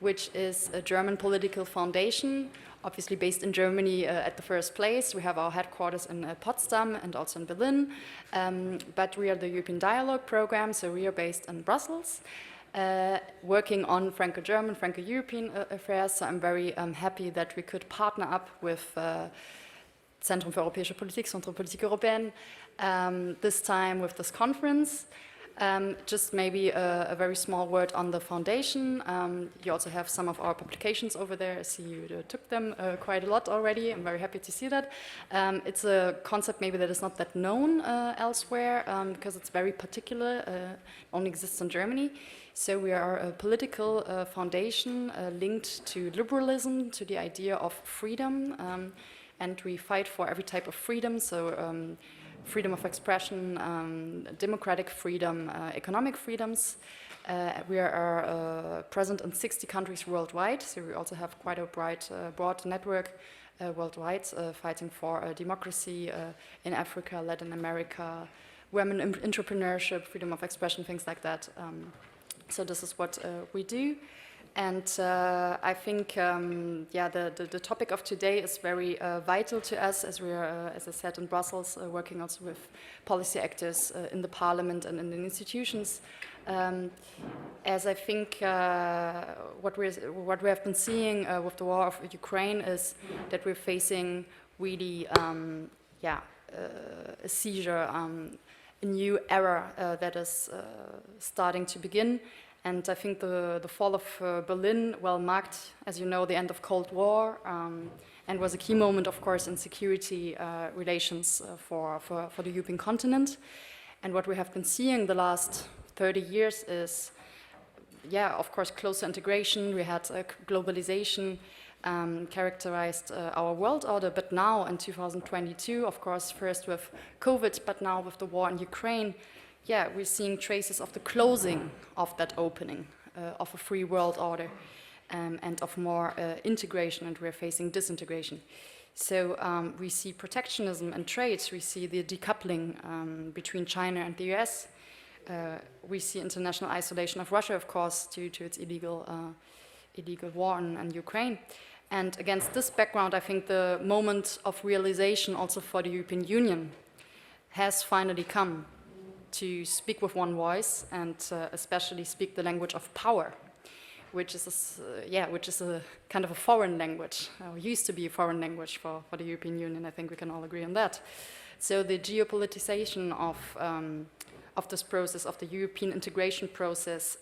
which is a German political foundation, obviously based in Germany at the first place. We have our headquarters in Potsdam and also in Berlin, but we are the European Dialogue Program, so we are based in Brussels, working on Franco-German, Franco-European affairs. So I'm very happy that we could partner up with Zentrum für Europäische Politik, Centre Politique Européenne, this time with this conference. Just maybe a very small word on the foundation. You also have some of our publications over there. I see you took them quite a lot already. I'm very happy to see that. It's a concept maybe that is not that known elsewhere because it's very particular, only exists in Germany. So we are a political foundation linked to liberalism, to the idea of freedom, and we fight for every type of freedom. So freedom of expression, democratic freedom, economic freedoms. We are present in 60 countries worldwide, so we also have quite a broad network worldwide, fighting for democracy in Africa, Latin America, women entrepreneurship, freedom of expression, things like that. So this is what we do. And I think, the topic of today is very vital to us, as we are, as I said, in Brussels, working also with policy actors in the parliament and in the institutions. As I think what we have been seeing with the war of Ukraine is that we're facing really, a seizure, a new era that is starting to begin. And I think the fall of Berlin, well, marked, as you know, the end of Cold War, and was a key moment, of course, in security relations for the European continent. And what we have been seeing the last 30 years is, of course, closer integration. We had globalization characterized our world order, but now in 2022, of course, first with COVID, but now with the war in Ukraine, we're seeing traces of the closing of that opening of a free world order and of more integration, and we're facing disintegration. So we see protectionism and trade, we see the decoupling between China and the US, we see international isolation of Russia, of course, due to its illegal war in Ukraine. And against this background, I think the moment of realization also for the European Union has finally come, to speak with one voice and especially speak the language of power, which is a kind of a foreign language, used to be a foreign language for the European Union. I think we can all agree on that. So the geopoliticization of this process, of the European integration process,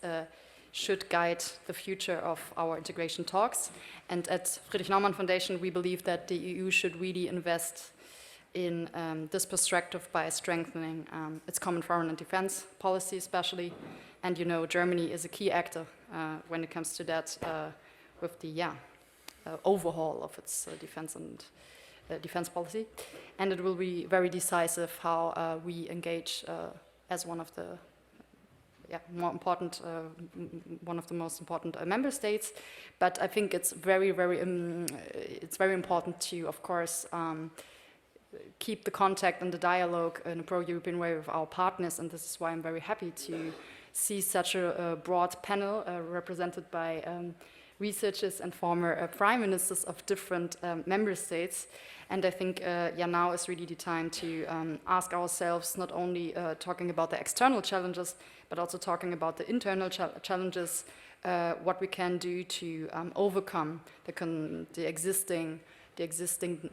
should guide the future of our integration talks. And at Friedrich Nauman Foundation, we believe that the EU should really invest in this perspective by strengthening its common foreign and defense policy especially. And you know, Germany is a key actor when it comes to that with the overhaul of its defense and defense policy. And it will be very decisive how we engage as one of the one of the most important member states. But I think it's very important to, of course, keep the contact and the dialogue in a pro-European way with our partners, and this is why I'm very happy to see such a broad panel represented by researchers and former prime ministers of different member states. And I think now is really the time to ask ourselves, not only talking about the external challenges, but also talking about the internal challenges, what we can do to overcome the existing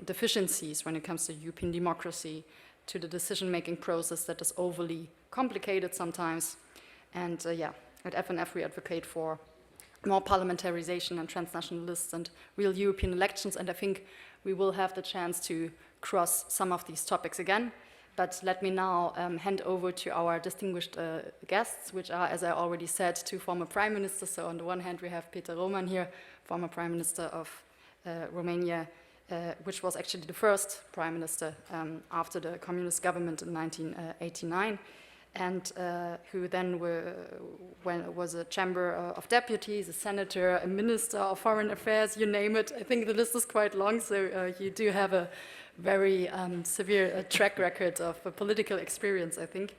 deficiencies when it comes to European democracy, to the decision-making process that is overly complicated sometimes. And at FNF we advocate for more parliamentarization and transnationalists and real European elections, and I think we will have the chance to cross some of these topics again. But let me now hand over to our distinguished guests, which are, as I already said, two former prime ministers. So on the one hand we have Petre here, former prime minister of Romania, which was actually the first prime minister after the communist government in 1989, and who then was a chamber of deputies, a senator, a minister of foreign affairs, you name it. I think the list is quite long, so you do have a very severe track record of political experience, I think.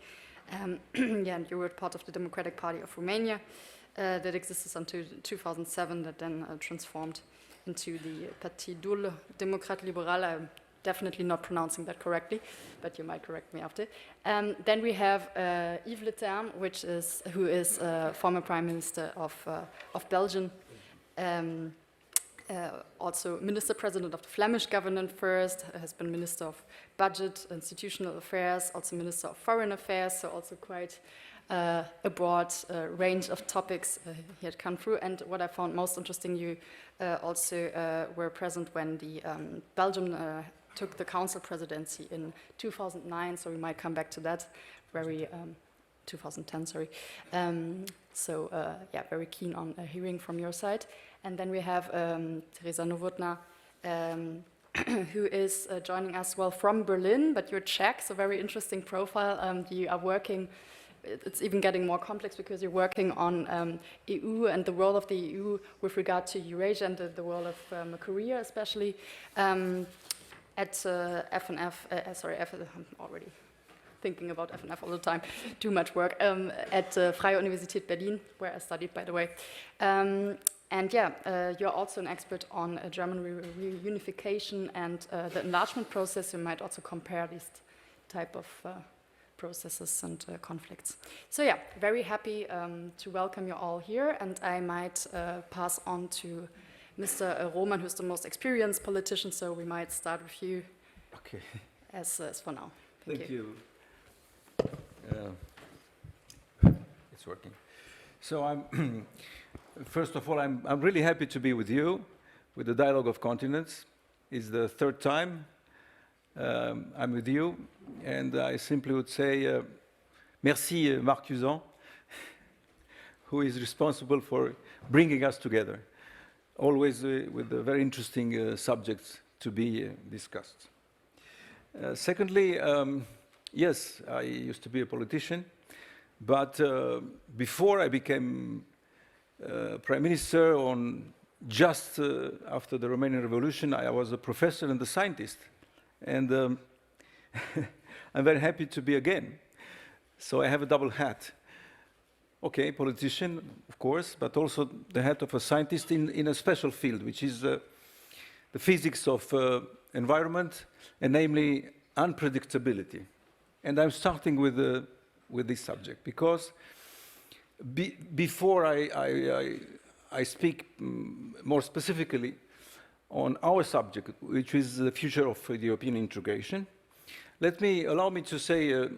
And you were part of the Democratic Party of Romania. that existed until 2007, that then transformed into the Parti Démocrate Libéral. I'm definitely not pronouncing that correctly, but you might correct me after. Then we have Yves Leterme, who is former Prime Minister of Belgium. Also Minister President of the Flemish government first, has been Minister of Budget, Institutional Affairs, also Minister of Foreign Affairs, so also quite a broad range of topics he had come through. And what I found most interesting, you also were present when the Belgium took the council presidency in 2009, so we might come back to that, 2010, sorry. Yeah, very keen on hearing from your side. And then we have Tereza Novotna, who is joining us, well, from Berlin, but you're Czech, so very interesting profile. You are working, it's even getting more complex because you're working on EU and the role of the EU with regard to Eurasia and the role of Korea, especially at FNF, I'm already thinking about FNF all the time, too much work, at Freie Universität Berlin, where I studied, by the way. And yeah, you're also an expert on German reunification and the enlargement process. You might also compare these type of processes and conflicts. So yeah, very happy to welcome you all here, and I might pass on to Mr. Román, who's the most experienced politician, so we might start with you. Okay. As for now. Thank you. It's working. So I'm first of all, I'm really happy to be with you, with the Dialogue of Continents. It's the third time I'm with you, and I simply would say merci Marc Cusan, who is responsible for bringing us together, always with very interesting subjects to be discussed. Secondly, yes, I used to be a politician, but before I became Prime Minister, just after the Romanian Revolution, I was a professor and a scientist. And I'm very happy to be again. So I have a double hat. Okay, politician, of course, but also the hat of a scientist in a special field, which is the physics of environment, and namely unpredictability. And I'm starting with this subject, because before I speak more specifically on our subject, which is the future of the European integration, allow me to say,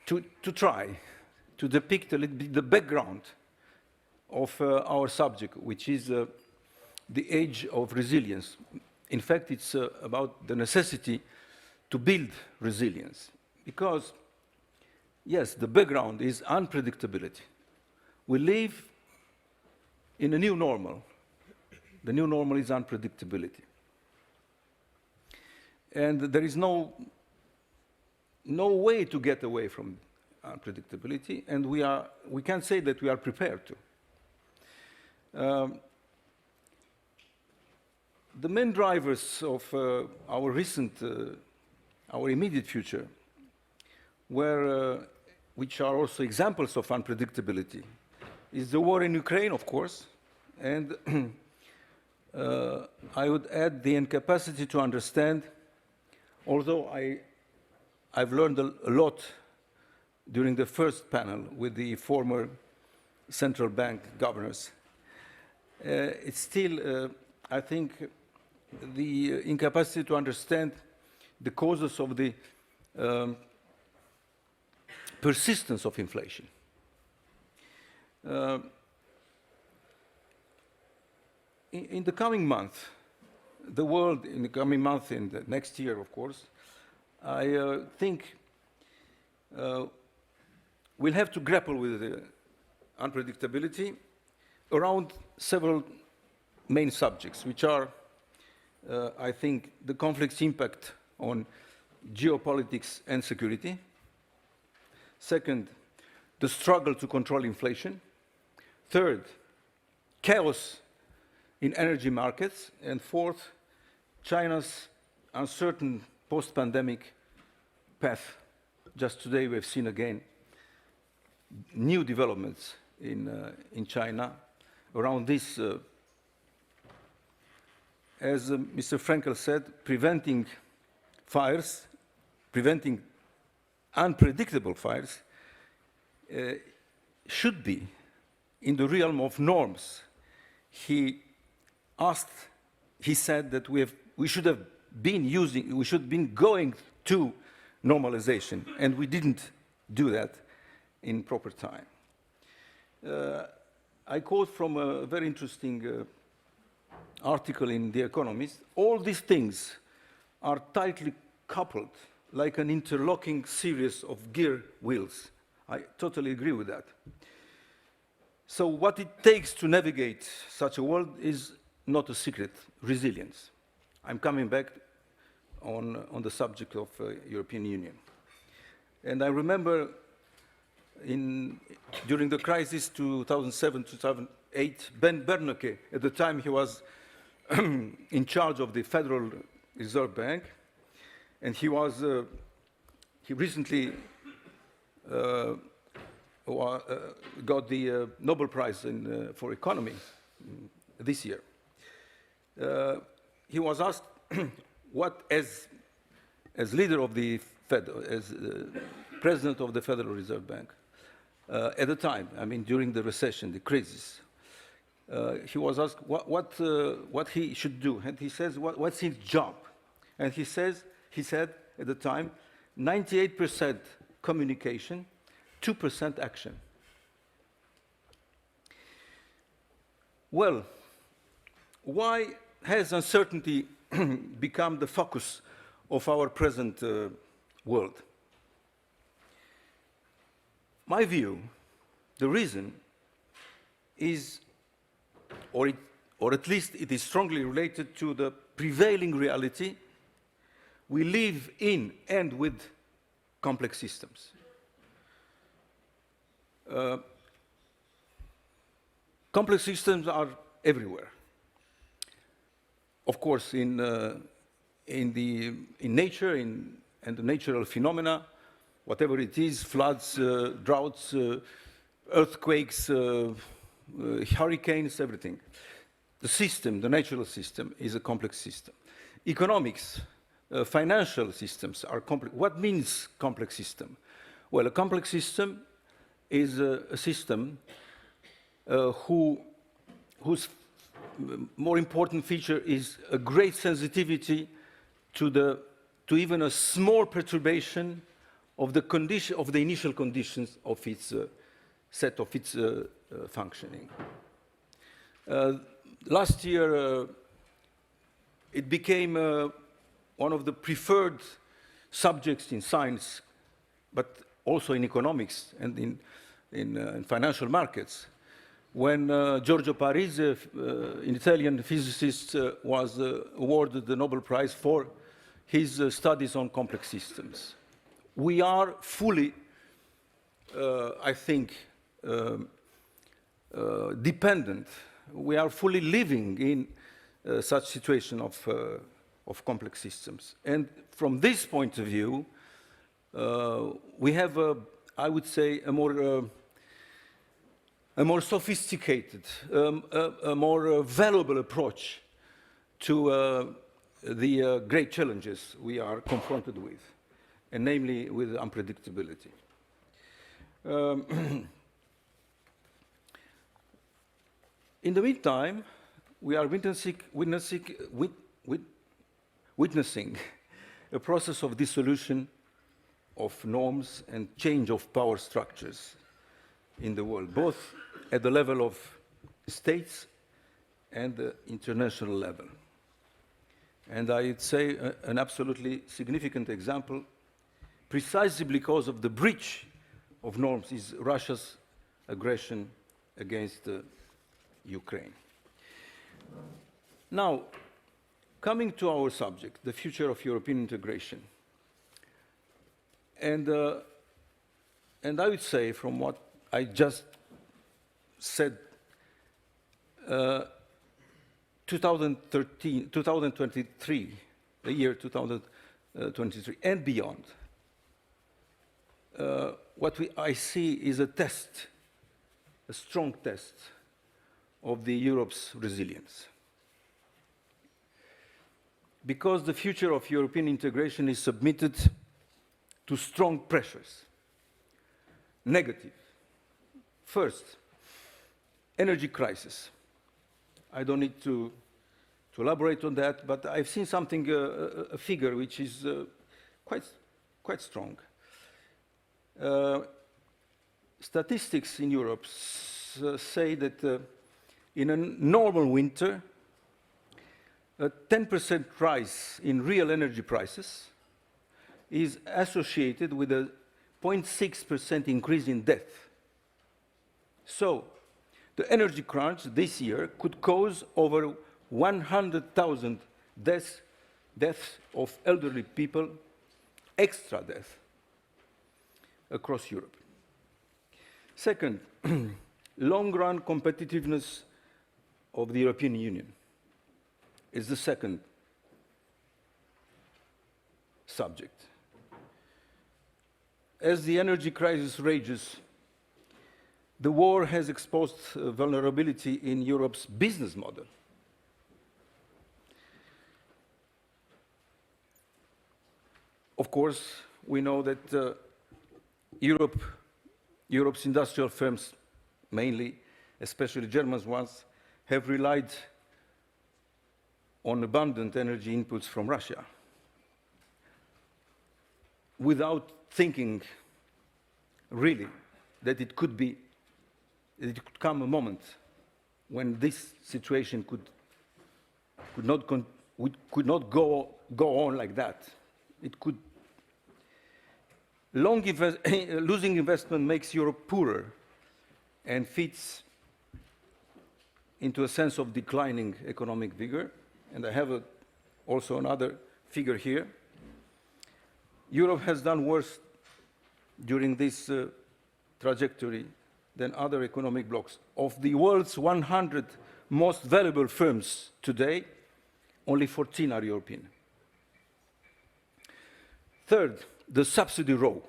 to try to depict a little bit the background of our subject, which is the age of resilience. In fact, it's about the necessity to build resilience, because yes, the background is unpredictability. We live in a new normal. The new normal is unpredictability. And there is no way to get away from unpredictability, and we can say that we are prepared to. The main drivers of our immediate future which are also examples of unpredictability, is the war in Ukraine, of course, and I would add the incapacity to understand, although I've learned a lot during the first panel with the former central bank governors. It's still, I think, the incapacity to understand the causes of the persistence of inflation. In the coming month, the world, in the coming month, in the next year, of course, I think we'll have to grapple with the unpredictability around several main subjects, which are, I think, the conflict's impact on geopolitics and security. Second, the struggle to control inflation. Third, chaos in energy markets. And fourth, China's uncertain post-pandemic path. Just today we've seen again new developments in China around this, as Mr. Frankel said, preventing fires, preventing unpredictable fires, should be in the realm of norms. He said that we should have been going to normalization, and we didn't do that in proper time. I quote from a very interesting article in The Economist. All these things are tightly coupled, like an interlocking series of gear wheels. I totally agree with that. So what it takes to navigate such a world is not a secret: resilience. I'm coming back on the subject of European Union. And I remember during the crisis 2007-2008, Ben Bernanke, at the time he was in charge of the Federal Reserve Bank, and he recently got the Nobel Prize for Economy this year. He was asked what, as leader of the Fed, as president of the Federal Reserve Bank, at the time, I mean during the recession, the crisis, he was asked what he should do, and he says, what's his job? And he said at the time, 98% communication, 2% action. Well, why has uncertainty become the focus of our present world? My view, the reason is, or at least it is strongly related to the prevailing reality. We live in and with complex systems. Complex systems are everywhere. Of course, in nature, and the natural phenomena, whatever it is, floods, droughts, earthquakes, hurricanes, everything. The system, the natural system, is a complex system. Economics, financial systems are complex. What means complex system? Well, a complex system is a system whose more important feature is a great sensitivity to even a small perturbation of the initial conditions of its functioning. Last year, it became one of the preferred subjects in science, but also in economics and in financial markets, when Giorgio Parisi, an Italian physicist, was awarded the Nobel Prize for his studies on complex systems. We are fully, I think, dependent. We are fully living in such situation of complex systems. And from this point of view, we have, I would say, a more sophisticated, a more valuable approach to the great challenges we are confronted with, and namely with unpredictability. In the meantime, we are witnessing a process of dissolution of norms and change of power structures in the world, both at the level of states and the international level. And I'd say an absolutely significant example, precisely because of the breach of norms, is Russia's aggression against Ukraine. Now, coming to our subject, the future of European integration. And I would say, from what I just said, 2023, the year 2023 and beyond, what I see is a test a strong test of Europe's resilience. Because the future of European integration is submitted to strong pressures. Negative. First, energy crisis. I don't need to elaborate on that, but I've seen something, a figure which is quite strong. Statistics in Europe say that in a normal winter, a 10% rise in real energy prices is associated with a 0.6% increase in death. So, the energy crunch this year could cause over 100,000 deaths of elderly people, extra deaths, across Europe. Second, long-run competitiveness of the European Union is the second subject. As the energy crisis rages, the war has exposed vulnerability in Europe's business model. Of course, we know that Europe's industrial firms, mainly, especially German ones, have relied on abundant energy inputs from Russia without thinking really that it could come a moment when this situation could not go on like that. It could. Losing investment makes Europe poorer and feeds into a sense of declining economic vigor. And I have also another figure here. Europe has done worse during this trajectory than other economic blocs. Of the world's 100 most valuable firms today, only 14 are European. Third, the subsidy row.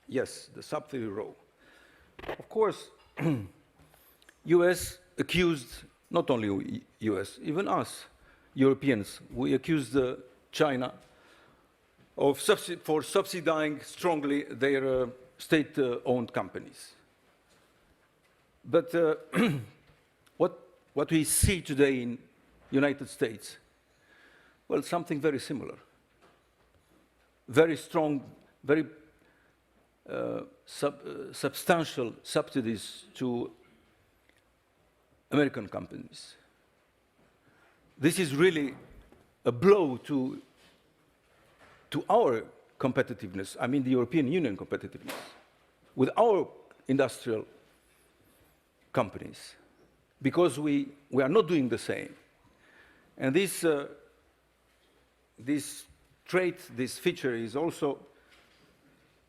Yes, the subsidy row. Of course, US accused, not only US, even us, Europeans, we accused China for subsidizing strongly their state-owned companies. But what we see today in United States, well, something very similar. Very strong, very substantial subsidies to American companies. This is really a blow to our competitiveness, I mean the European Union competitiveness, with our industrial companies, because we are not doing the same. And this trait, this feature is also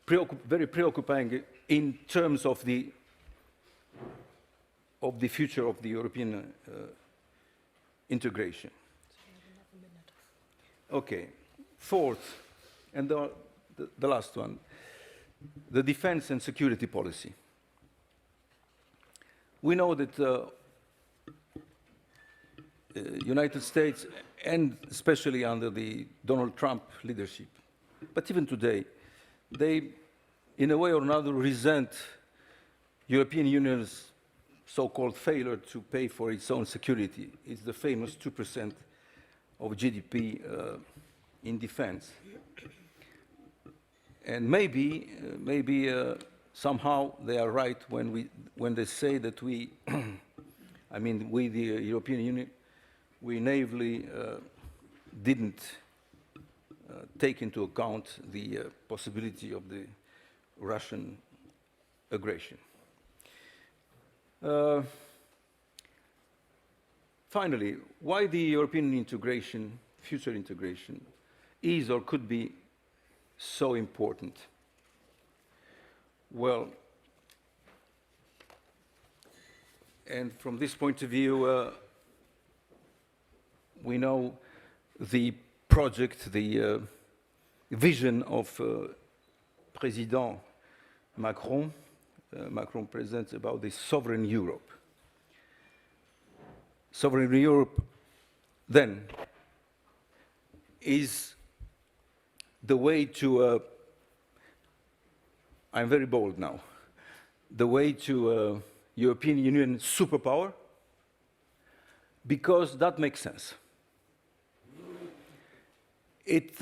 very preoccupying in terms of the future of the European integration. Okay, fourth, and the last one, the defense and security policy. We know that United States, and especially under the Donald Trump leadership, but even today, they, in a way or another, resent European Union's so-called failure to pay for its own security. It's the famous 2% of GDP in defense. And maybe somehow they are right when they say that we, I mean, we, the European Union, we naively didn't take into account the possibility of the Russian aggression. Finally, why the European integration, future integration, is or could be so important? Well, and from this point of view, we know the project, the vision of President Macron, Macron presents about the sovereign Europe. Sovereign Europe, then, is the way to, I'm very bold now, the way to European Union superpower, because that makes sense. It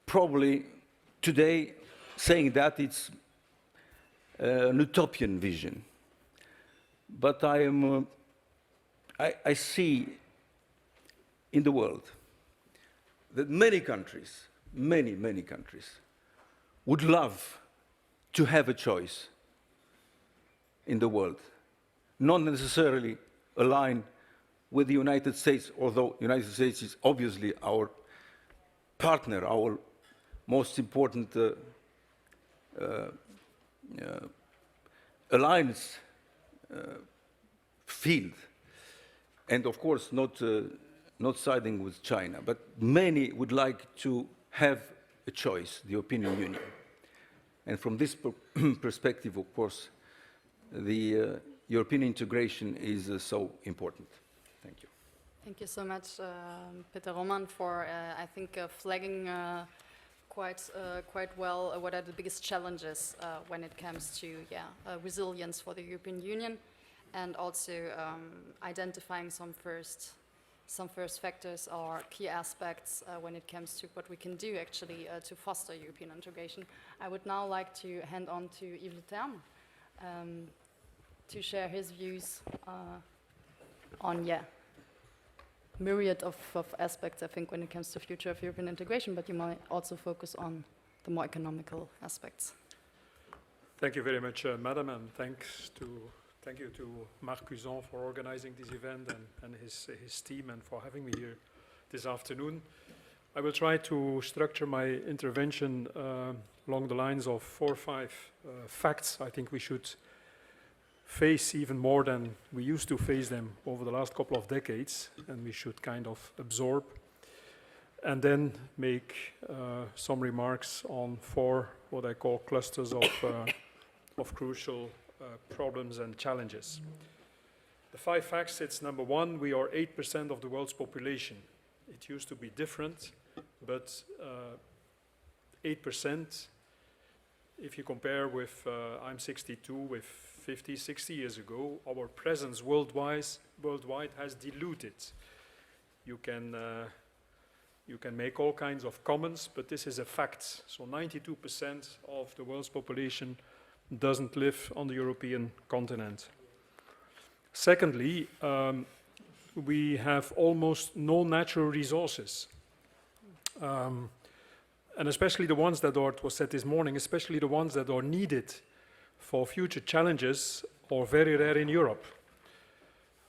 probably, today, saying that it's an utopian vision. But I see in the world that many countries, many countries, would love to have a choice in the world, not necessarily aligned with the United States, although the United States is obviously our partner, our most important alliance field, and of course not siding with China, but many would like to have a choice, the European Union. And from this perspective, of course, the European integration is so important. Thank you. Thank you so much, Peter Roman, for I think flagging quite well what are the biggest challenges when it comes to resilience for the European Union, and also identifying some first factors or key aspects when it comes to what we can do actually to foster European integration. I would now like to hand on to Yves Leterme to share his views on myriad of aspects, I think, when it comes to future of European integration, but you might also focus on the more economical aspects. Thank you very much, Madam, and thank you to Marc Cuson for organizing this event and his team, and for having me here this afternoon. I will try to structure my intervention along the lines of 4 or 5 facts I think we should face even more than we used to face them over the last couple of decades, and we should kind of absorb, and then make some remarks on 4 what I call clusters of crucial problems and challenges. The 5 facts, it's number 1, we are 8% of the world's population. It used to be different, but 8%, if you compare with, I'm 62, with 50, 60 years ago, our presence worldwide has diluted. You can make all kinds of comments, but this is a fact. So 92% of the world's population doesn't live on the European continent. Secondly, we have almost no natural resources. And especially the ones that it was said this morning, especially the ones that are needed for future challenges are very rare in Europe.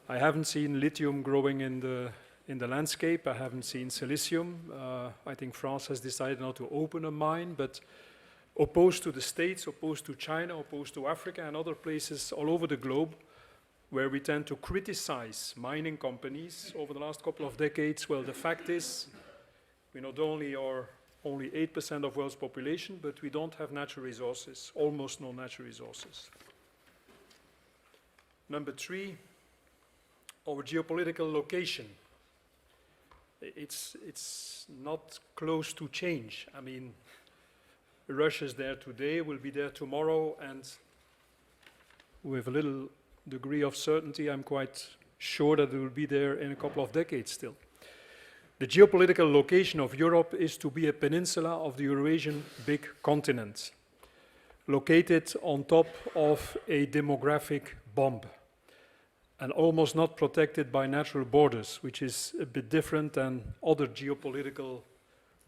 I haven't seen lithium growing in the landscape. I haven't seen silicium. I think France has decided not to open a mine, but opposed to the States, opposed to China, opposed to Africa and other places all over the globe, where we tend to criticize mining companies over the last couple of decades, well, the fact is, we not only are only 8% of the world's population, but we don't have natural resources, almost no natural resources. Number 3, our geopolitical location. It's not close to change. I mean, Russia's there today, will be there tomorrow, and with a little degree of certainty, I'm quite sure that it will be there in a couple of decades still. The geopolitical location of Europe is to be a peninsula of the Eurasian big continent, located on top of a demographic bomb, and almost not protected by natural borders, which is a bit different than other geopolitical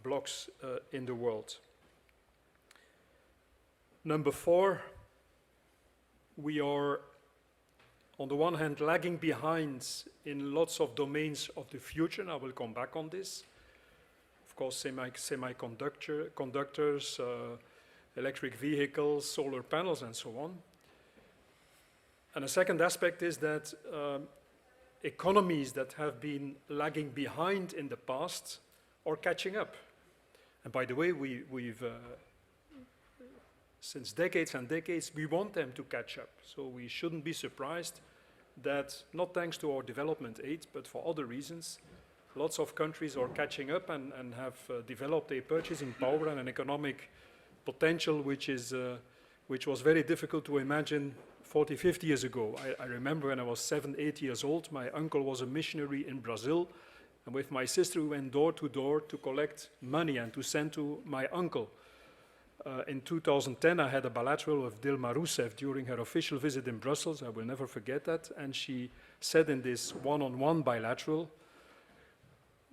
blocks in the world. Number 4, we are, on the one hand, lagging behind in lots of domains of the future, and I will come back on this. Of course, semiconductors, electric vehicles, solar panels, and so on. And the second aspect is that economies that have been lagging behind in the past are catching up. And by the way, we've since decades and decades, we want them to catch up. So we shouldn't be surprised that, not thanks to our development aid, but for other reasons, lots of countries are catching up and have developed a purchasing power and an economic potential which was very difficult to imagine 40, 50 years ago. I remember when I was 7, 8 years old, my uncle was a missionary in Brazil, and with my sister we went door to collect money and to send to my uncle. In 2010, I had a bilateral with Dilma Rousseff during her official visit in Brussels. I will never forget that. And she said in this one-on-one bilateral,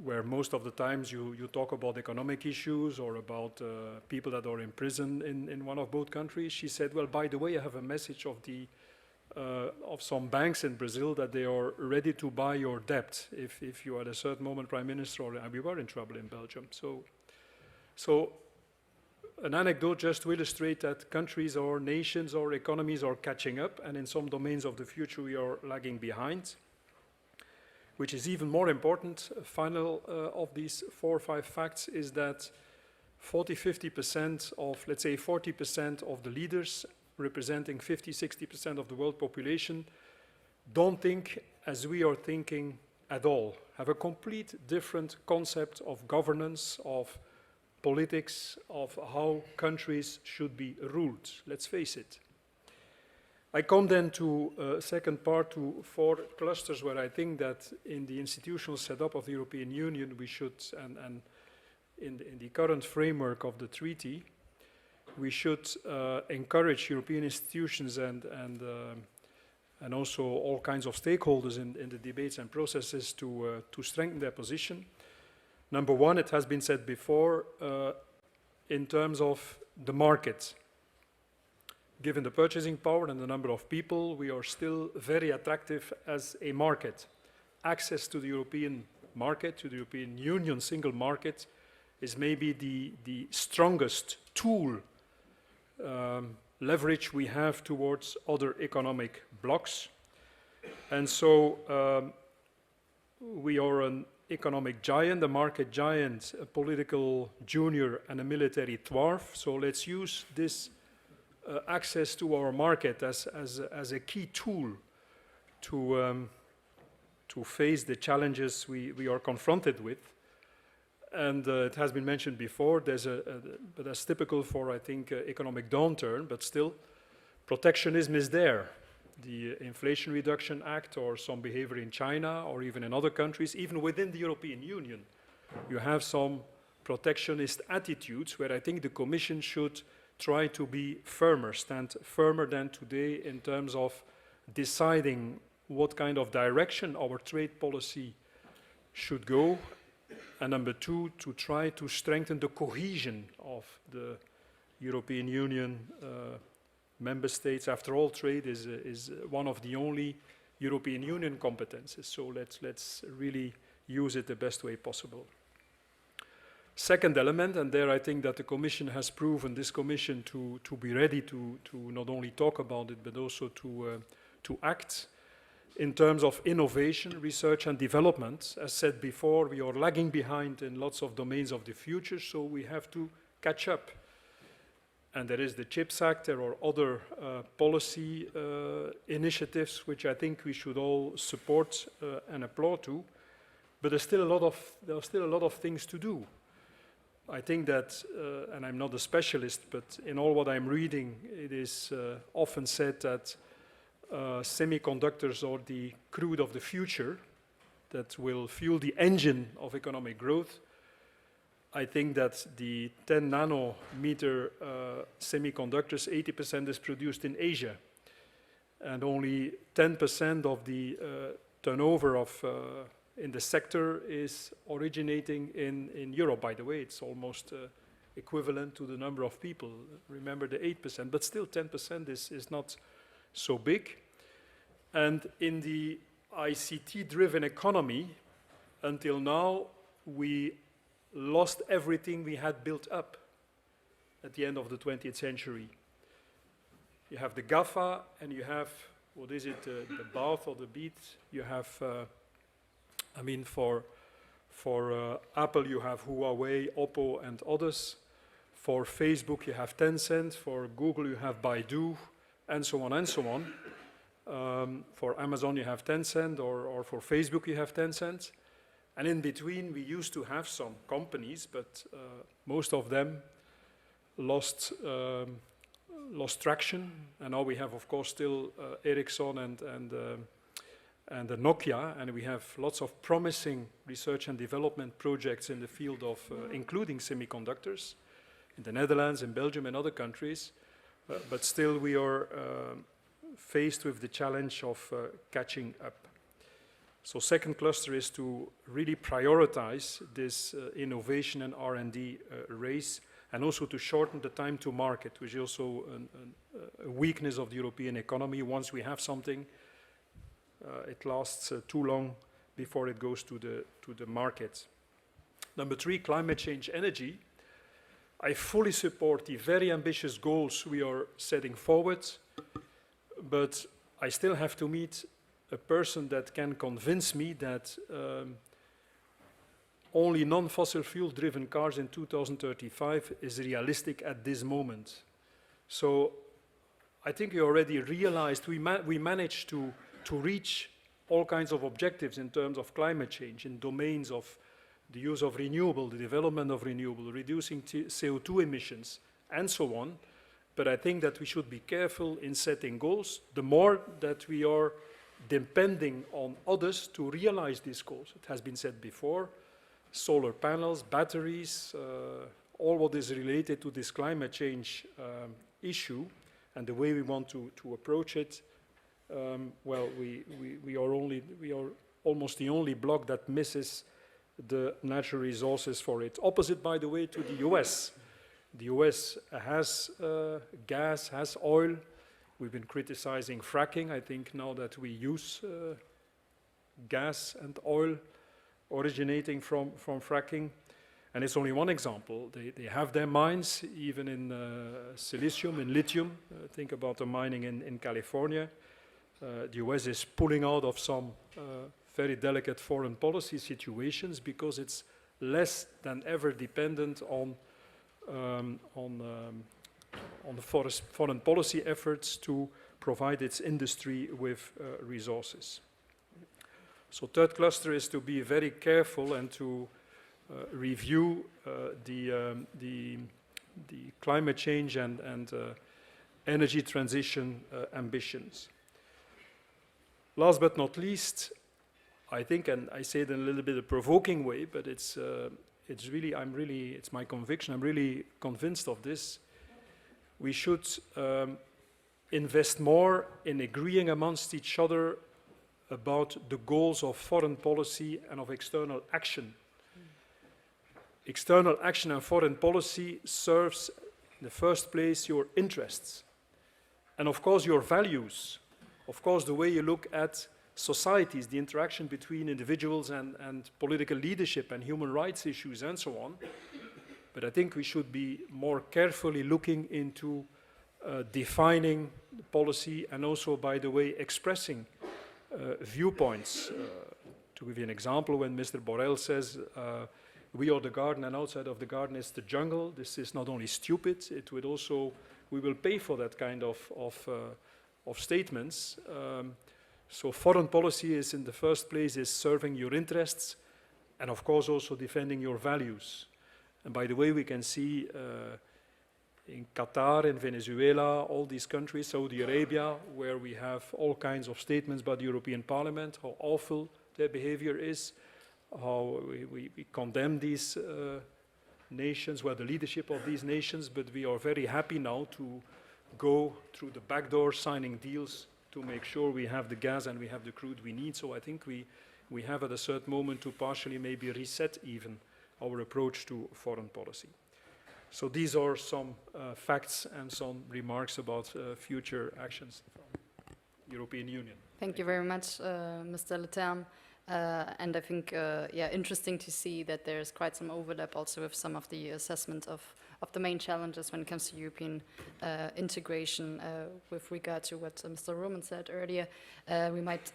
where most of the times you talk about economic issues or about people that are in prison in one of both countries, she said, well, by the way, I have a message of some banks in Brazil that they are ready to buy your debt if you at a certain moment prime minister, and we were in trouble in Belgium. So an anecdote just to illustrate that countries or nations or economies are catching up, and in some domains of the future we are lagging behind. Which is even more important, final of these 4 or 5 facts, is that 40-50% of, let's say 40% of the leaders representing 50-60% of the world population don't think as we are thinking at all, have a complete different concept of governance, of politics, of how countries should be ruled. Let's face it. I come then to second part, to 4 clusters where I think that in the institutional setup of the European Union we should, and in the current framework of the treaty, we should encourage European institutions and also all kinds of stakeholders in the debates and processes to strengthen their position. Number one, it has been said before, in terms of the market. Given the purchasing power and the number of people, we are still very attractive as a market. Access to the European market, to the European Union single market, is maybe the strongest tool, leverage we have towards other economic blocs. And so we are an economic giant, a market giant, a political junior, and a military dwarf. So let's use this access to our market as a key tool to face the challenges we are confronted with. And it has been mentioned before, but that's typical for, I think, economic downturn, but still, protectionism is there. The Inflation Reduction Act or some behavior in China or even in other countries, even within the European Union, you have some protectionist attitudes where I think the Commission should try to be firmer, stand firmer than today in terms of deciding what kind of direction our trade policy should go. And number 2, to try to strengthen the cohesion of the European Union member states. After all, trade is one of the only European Union competences, so let's really use it the best way possible. Second element, and there I think that the Commission has proven, this Commission, to be ready to not only talk about it, but also to act in terms of innovation, research and development. As said before, we are lagging behind in lots of domains of the future, so we have to catch up. And there is the CHIPS Act, there are other policy initiatives which I think we should all support and applaud to, but there are still a lot of things to do. I think that, and I'm not a specialist, but in all what I'm reading, it is often said that semiconductors are the crude of the future that will fuel the engine of economic growth. I think that the 10 nanometer semiconductors, 80% is produced in Asia, and only 10% of the turnover of in the sector is originating in Europe. By the way, it's almost equivalent to the number of people. Remember the 8%, but still 10% is not so big. And in the ICT-driven economy, until now, we lost everything we had built up at the end of the 20th century. You have the GAFA, and you have, what is it, the bath or the beat? You have, I mean, for Apple, you have Huawei, Oppo, and others. For Facebook, you have Tencent. For Google, you have Baidu, and so on and so on. For Amazon, you have Tencent, or for Facebook, you have Tencent. And in between, we used to have some companies, but most of them lost traction. And now we have, of course, still Ericsson and Nokia, and we have lots of promising research and development projects in the field of including semiconductors in the Netherlands, in Belgium, and other countries. But still, we are faced with the challenge of catching up. So second cluster is to really prioritize this innovation and R&D race, and also to shorten the time to market, which is also a weakness of the European economy. Once we have something, it lasts too long before it goes to the market. Number 3, climate change energy. I fully support the very ambitious goals we are setting forward, but I still have to meet a person that can convince me that only non-fossil fuel driven cars in 2035 is realistic at this moment. So I think you already realized we managed to reach all kinds of objectives in terms of climate change in domains of the use of renewable, the development of renewable, reducing CO2 emissions, and so on. But I think that we should be careful in setting goals. The more that we are depending on others to realize these goals, it has been said before, solar panels, batteries, all what is related to this climate change issue and the way we want to approach it. Well, we are almost the only bloc that misses the natural resources for it. Opposite, by the way, to the US. The US has gas, has oil. We've been criticizing fracking. I think now that we use gas and oil originating from fracking, and it's only one example. They have their mines, even in silicium, in lithium. Think about the mining in California. The US is pulling out of some very delicate foreign policy situations because it's less than ever dependent on the foreign policy efforts to provide its industry with resources. So third cluster is to be very careful and to review the climate change and energy transition ambitions. Last but not least, I think, and I say it in a little bit of a provoking way, but it's my conviction, I'm really convinced of this. We should invest more in agreeing amongst each other about the goals of foreign policy and of external action. External action and foreign policy serves, in the first place, your interests. And of course, your values. Of course, the way you look at societies, the interaction between individuals and political leadership and human rights issues and so on. But I think we should be more carefully looking into defining policy and also, by the way, expressing viewpoints. To give you an example, when Mr. Borrell says, we are the garden and outside of the garden is the jungle, this is not only stupid, it would also, we will pay for that kind of statements. So foreign policy is, in the first place, is serving your interests and, of course, also defending your values. And by the way, we can see in Qatar, in Venezuela, all these countries, Saudi Arabia, where we have all kinds of statements by the European Parliament, how awful their behavior is, how we condemn these nations, well, the leadership of these nations, but we are very happy now to go through the back door signing deals to make sure we have the gas and we have the crude we need. So I think we have at a certain moment to partially maybe reset even our approach to foreign policy. So these are some facts and some remarks about future actions from the European Union. Thank you very much, Mr. Leterme. And I think, interesting to see that there's quite some overlap also with some of the assessment of of the main challenges when it comes to European integration. With regard to what Mr. Roman said earlier, we might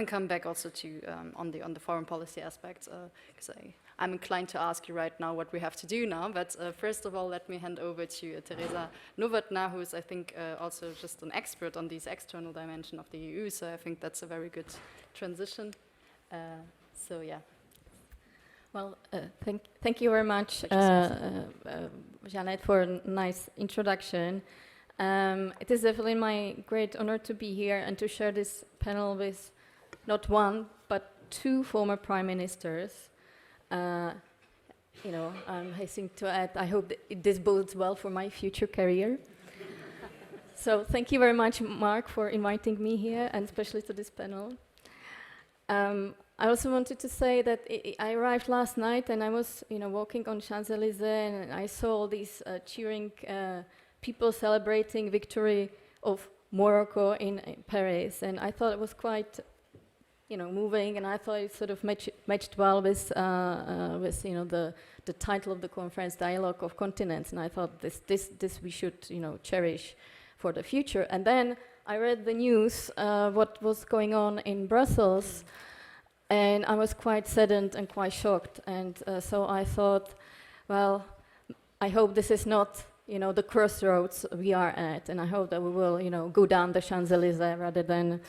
come back also to on the foreign policy aspect, because I'm inclined to ask you right now what we have to do now. But first of all, let me hand over to Tereza Novotna, who is, I think, also just an expert on these external dimension of the EU. So I think that's a very good transition. So yeah. Well, thank you very much, Jeanette, for a nice introduction. It is definitely my great honor to be here and to share this panel with not one, but two former prime ministers. I'm hastening to add, I hope that this bodes well for my future career. So thank you very much, Mark, for inviting me here, and especially to this panel. I also wanted to say that I arrived last night, and I was, walking on Champs-Élysées, and I saw all these cheering people celebrating victory of Morocco in Paris, and I thought it was quite, moving, and I thought it sort of matched well with the title of the conference, Dialogue of Continents, and I thought this we should, cherish for the future. And then I read the news, what was going on in Brussels, and I was quite saddened and quite shocked, and so I thought, well, I hope this is not, the crossroads we are at, and I hope that we will, go down the Champs-Élysées rather than,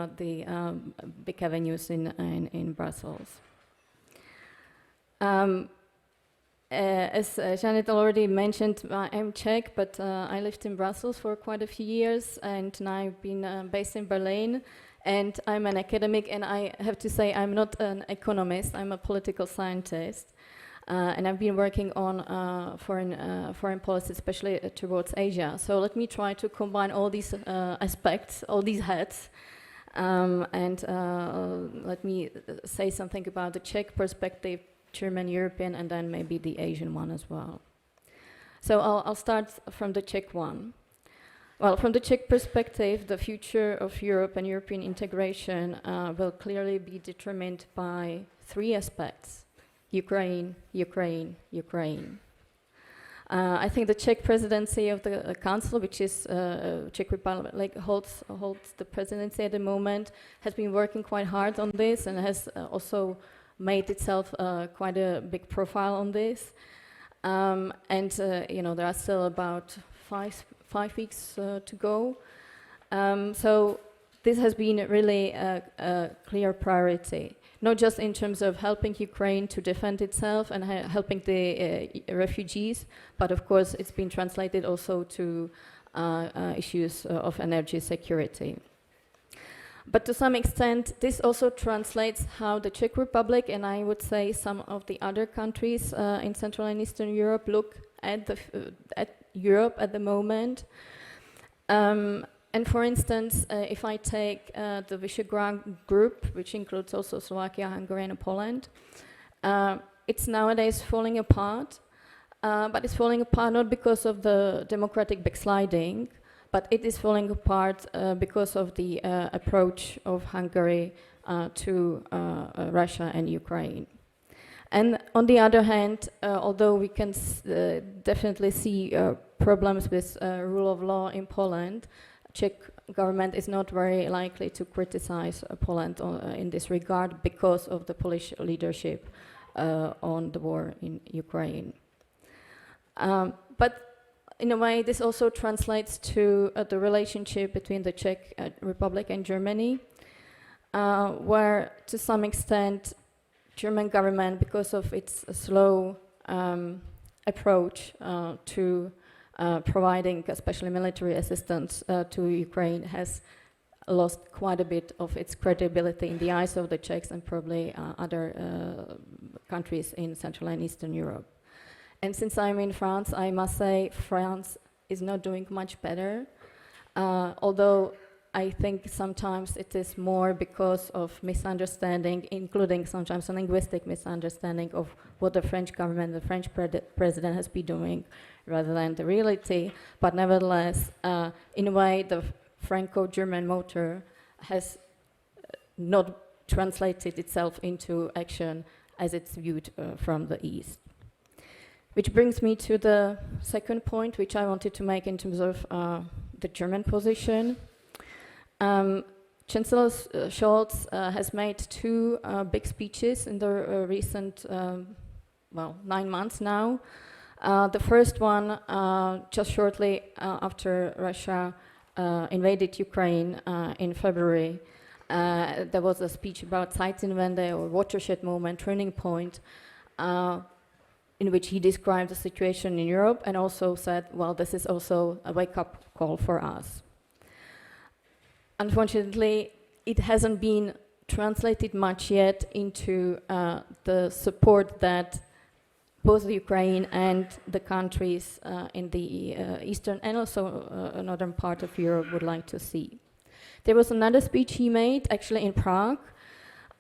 the big avenues in Brussels. As Jeanette already mentioned, I'm Czech, but I lived in Brussels for quite a few years, and now I've been based in Berlin. And I'm an academic, and I have to say I'm not an economist, I'm a political scientist. And I've been working on foreign policy, especially towards Asia. So let me try to combine all these aspects, all these hats, and let me say something about the Czech perspective, German, European, and then maybe the Asian one as well. So I'll start from the Czech one. Well, from the Czech perspective, the future of Europe and European integration will clearly be determined by three aspects: Ukraine, Ukraine, Ukraine. I think the Czech presidency of the Council, which is Czech Republic, holds the presidency at the moment, has been working quite hard on this and has also made itself quite a big profile on this. There are still about five weeks to go. So this has been really a clear priority, not just in terms of helping Ukraine to defend itself and helping the refugees, but of course it's been translated also to issues of energy security. But to some extent, this also translates how the Czech Republic, and I would say some of the other countries in Central and Eastern Europe, look at Europe at the moment. And for instance, if I take the Visegrad group, which includes also Slovakia, Hungary, and Poland, it's nowadays falling apart. But it's falling apart not because of the democratic backsliding, but it is falling apart because of the approach of Hungary to Russia and Ukraine. And on the other hand, although we can definitely see problems with rule of law in Poland, Czech government is not very likely to criticize Poland in this regard because of the Polish leadership on the war in Ukraine. But in a way, this also translates to the relationship between the Czech Republic and Germany, where to some extent German government, because of its slow approach to providing especially military assistance to Ukraine, has lost quite a bit of its credibility in the eyes of the Czechs and probably other countries in Central and Eastern Europe. And since I'm in France, I must say France is not doing much better, although I think sometimes it is more because of misunderstanding, including sometimes a linguistic misunderstanding of what the French government, the French president has been doing, rather than the reality. But nevertheless, in a way, the Franco-German motor has not translated itself into action as it's viewed from the East. Which brings me to the second point, which I wanted to make in terms of the German position. Chancellor Scholz has made two big speeches in the recent, 9 months now. The first one, just shortly after Russia invaded Ukraine in February, there was a speech about Zeitenwende, or watershed moment, turning point, in which he described the situation in Europe and also said, well, this is also a wake-up call for us. Unfortunately, it hasn't been translated much yet into the support that both the Ukraine and the countries in the eastern and also northern part of Europe would like to see. There was another speech he made, actually in Prague,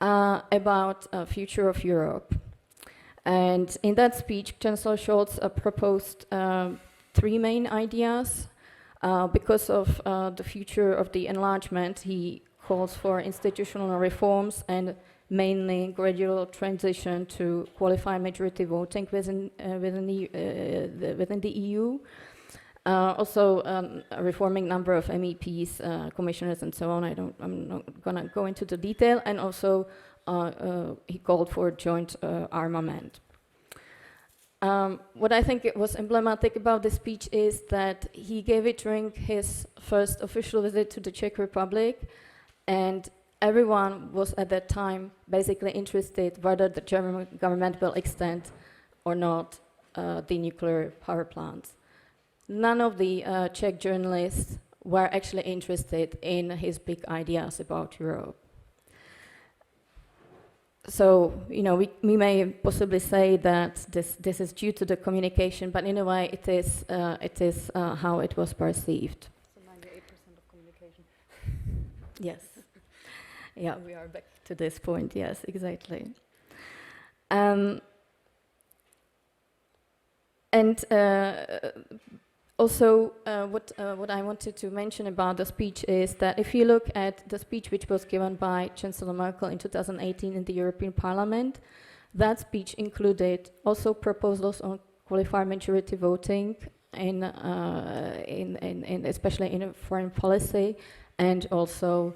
about future of Europe. And in that speech, Chancellor Scholz proposed three main ideas. Because of the future of the enlargement, he calls for institutional reforms and mainly gradual transition to qualified majority voting within the EU. Also, a reforming number of MEPs, commissioners, and so on. I'm not going to go into the detail. And also, he called for joint armament. What I think it was emblematic about the speech is that he gave it during his first official visit to the Czech Republic, and everyone was at that time basically interested whether the German government will extend or not the nuclear power plants. None of the Czech journalists were actually interested in his big ideas about Europe. So, you know, we may possibly say that this is due to the communication, but in a way it is how it was perceived. So 98% of communication. Yes. Yeah, we are back to this point. Yes, exactly. Also, what I wanted to mention about the speech is that if you look at the speech which was given by Chancellor Merkel in 2018 in the European Parliament, that speech included also proposals on qualified majority voting, in especially in foreign policy, and also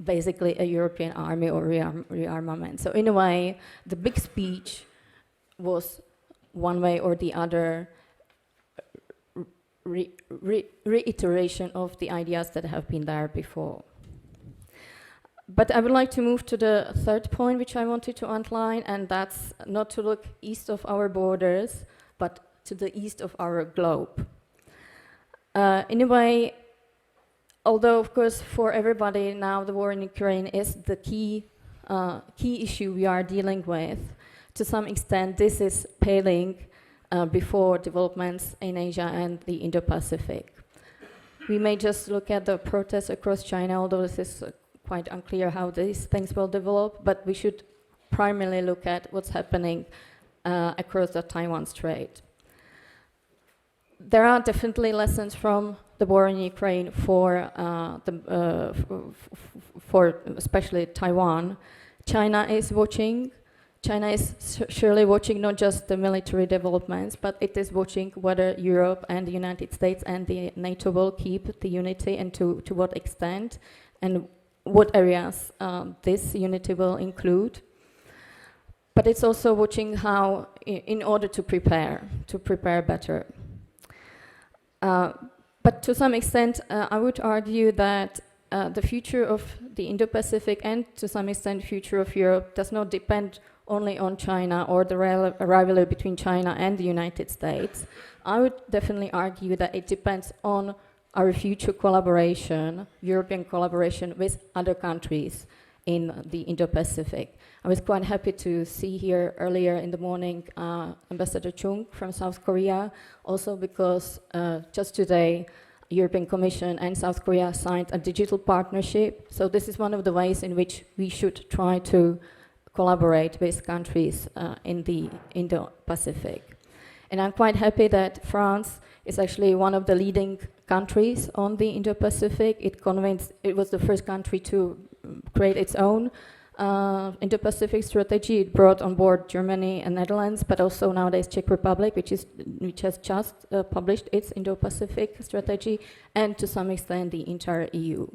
basically a European army or rearmament. So in a way, the big speech was one way or the other reiteration of the ideas that have been there before. But I would like to move to the third point which I wanted to outline, and that's not to look east of our borders, but to the east of our globe. In a way, although of course for everybody now the war in Ukraine is the key issue we are dealing with, to some extent this is paling before developments in Asia and the Indo-Pacific. We may just look at the protests across China, although this is quite unclear how these things will develop, but we should primarily look at what's happening across the Taiwan Strait. There are definitely lessons from the war in Ukraine for especially Taiwan. China is watching. China is surely watching not just the military developments, but it is watching whether Europe and the United States and the NATO will keep the unity, and to what extent, and what areas this unity will include. But it's also watching how, in order to prepare better. But to some extent, I would argue that the future of the Indo-Pacific and to some extent future of Europe does not depend only on China or the rivalry between China and the United States. I would definitely argue that it depends on our future collaboration, European collaboration with other countries in the Indo-Pacific. I was quite happy to see here earlier in the morning Ambassador Chung from South Korea, also because just today European Commission and South Korea signed a digital partnership. So this is one of the ways in which we should try to collaborate with countries in the Indo-Pacific. And I'm quite happy that France is actually one of the leading countries on the Indo-Pacific. It was the first country to create its own Indo-Pacific strategy, it brought on board Germany and Netherlands, but also nowadays Czech Republic, which has just published its Indo-Pacific strategy, and to some extent the entire EU.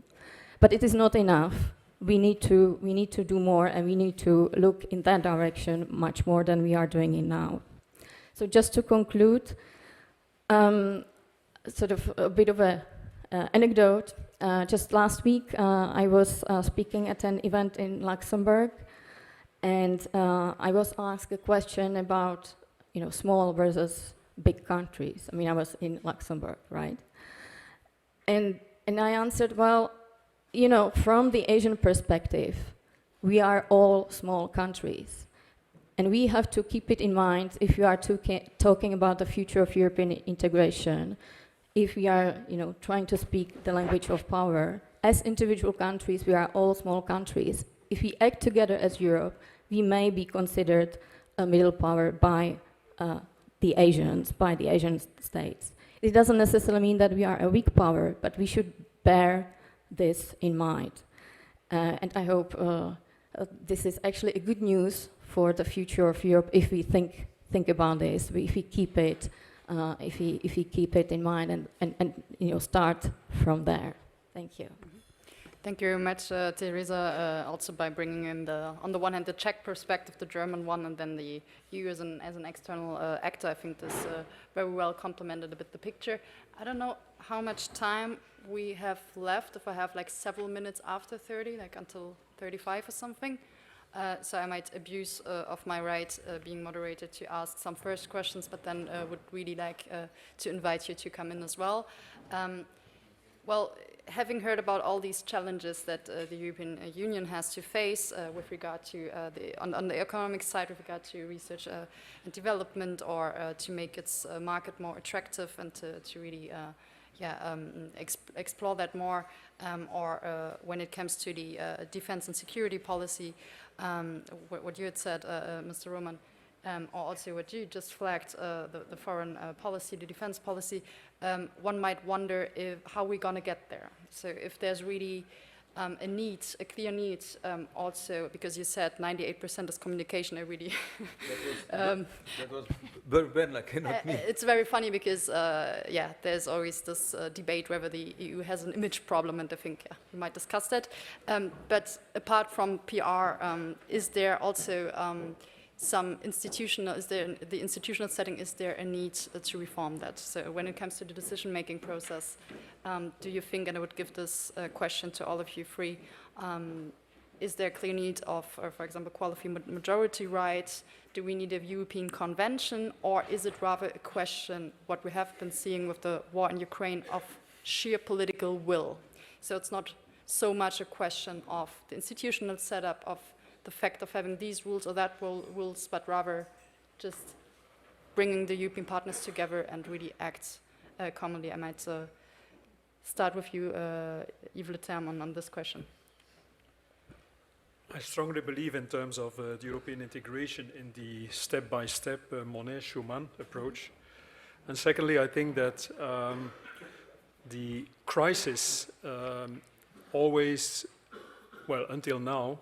But it is not enough. We need to do more, and we need to look in that direction much more than we are doing it now. So just to conclude, sort of a bit of a anecdote. Just last week, I was speaking at an event in Luxembourg, and I was asked a question about, small versus big countries. I mean, I was in Luxembourg, right? And I answered, well, from the Asian perspective, we are all small countries. And we have to keep it in mind if we are talking about the future of European integration, if we are trying to speak the language of power. As individual countries, we are all small countries. If we act together as Europe, we may be considered a middle power by the Asian states. It doesn't necessarily mean that we are a weak power, but we should bear this in mind. And I hope this is actually a good news for the future of Europe if we think about this, if we keep it, if we keep it in mind and start from there. Thank you. Thank you very much, Tereza, also by bringing in on the one hand the Czech perspective, the German one, and then the EU as an external actor. I think this very well complemented a bit the picture. I don't know how much time we have left, if I have like several minutes after 30, like until 35 or something. So I might abuse of my right being moderated to ask some first questions, but then would really like to invite you to come in as well. Well, having heard about all these challenges that the European Union has to face with regard to on the economic side, with regard to research and development, or to make its market more attractive and to really explore that more, or when it comes to the defense and security policy, what you had said, Mr. Roman, or also what you just flagged, the foreign policy, the defense policy, one might wonder how we're going to get there. So if there's really a clear need, also, because you said 98% is communication, I really... that was Ben, like, not me. It's very funny because, there's always this debate whether the EU has an image problem, and I think we might discuss that. But apart from PR, is there also some institutional, the institutional setting, is there a need to reform that? So when it comes to the decision-making process, do you think, and I would give this question to all of you free, is there a clear need of, for example, qualified majority rights? Do we need a European convention, or is it rather a question, what we have been seeing with the war in Ukraine, of sheer political will? So it's not so much a question of the institutional setup, of the fact of having these rules or that rules, but rather just bringing the European partners together and really act commonly. I might start with you, Yves Leterme, on this question. I strongly believe in terms of the European integration in the step-by-step Monnet-Schuman approach. And secondly, I think that the crisis always, well, until now,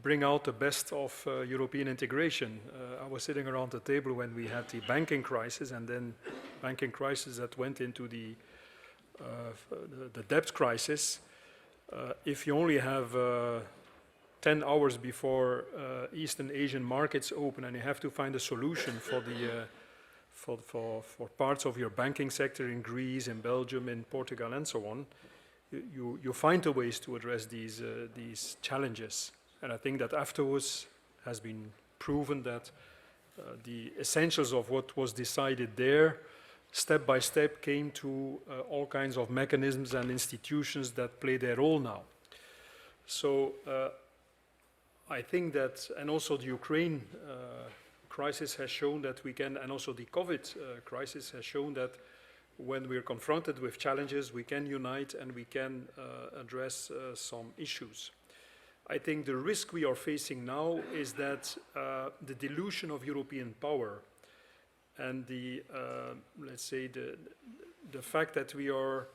bring out the best of European integration. I was sitting around the table when we had the banking crisis, and then banking crisis that went into the debt crisis. If you only have 10 hours before Eastern Asian markets open, and you have to find a solution for the for parts of your banking sector in Greece, in Belgium, in Portugal, and so on, you find the ways to address these challenges. And I think that afterwards has been proven that the essentials of what was decided there, step by step, came to all kinds of mechanisms and institutions that play their role now. So I think that, and also the Ukraine crisis has shown that we can, and also the COVID crisis has shown that when we're confronted with challenges, we can unite and we can address some issues. I think the risk we are facing now is that the dilution of European power and the, let's say, the fact that we are,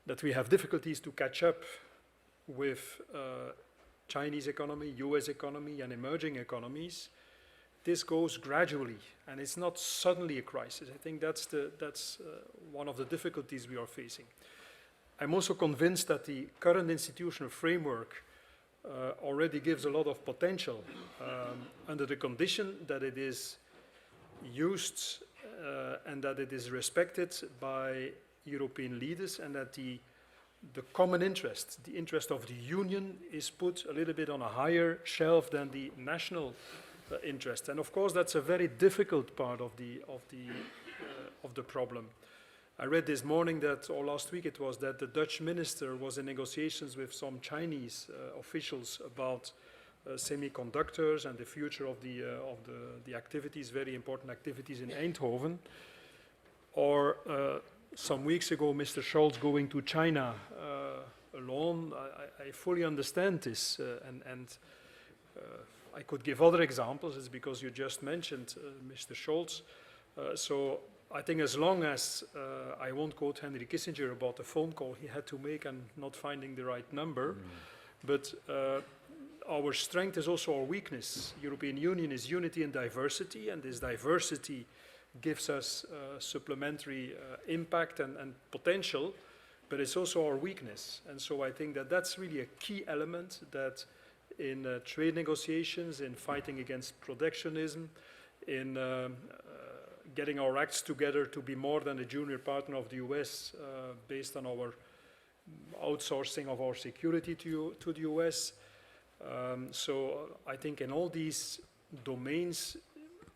that we have difficulties to catch up with Chinese economy, US economy, and emerging economies, this goes gradually, and it's not suddenly a crisis. I think that's one of the difficulties we are facing. I'm also convinced that the current institutional framework already gives a lot of potential under the condition that it is used and that it is respected by European leaders, and that the common interest, the interest of the Union, is put a little bit on a higher shelf than the national interest. And of course, that's a very difficult part of the problem. I read this morning that, or last week it was, that the Dutch minister was in negotiations with some Chinese officials about semiconductors and the future of the activities, very important activities in Eindhoven. Or some weeks ago, Mr. Scholz going to China alone. I fully understand this, and I could give other examples. It's because you just mentioned Mr. Scholz. So I think as long as I won't quote Henry Kissinger about the phone call he had to make and not finding the right number, but our strength is also our weakness. European Union is unity and diversity, and this diversity gives us supplementary impact and potential, but it's also our weakness. And so I think that that's really a key element, that in trade negotiations, in fighting against protectionism, in getting our acts together to be more than a junior partner of the US based on our outsourcing of our security to the US. So I think in all these domains,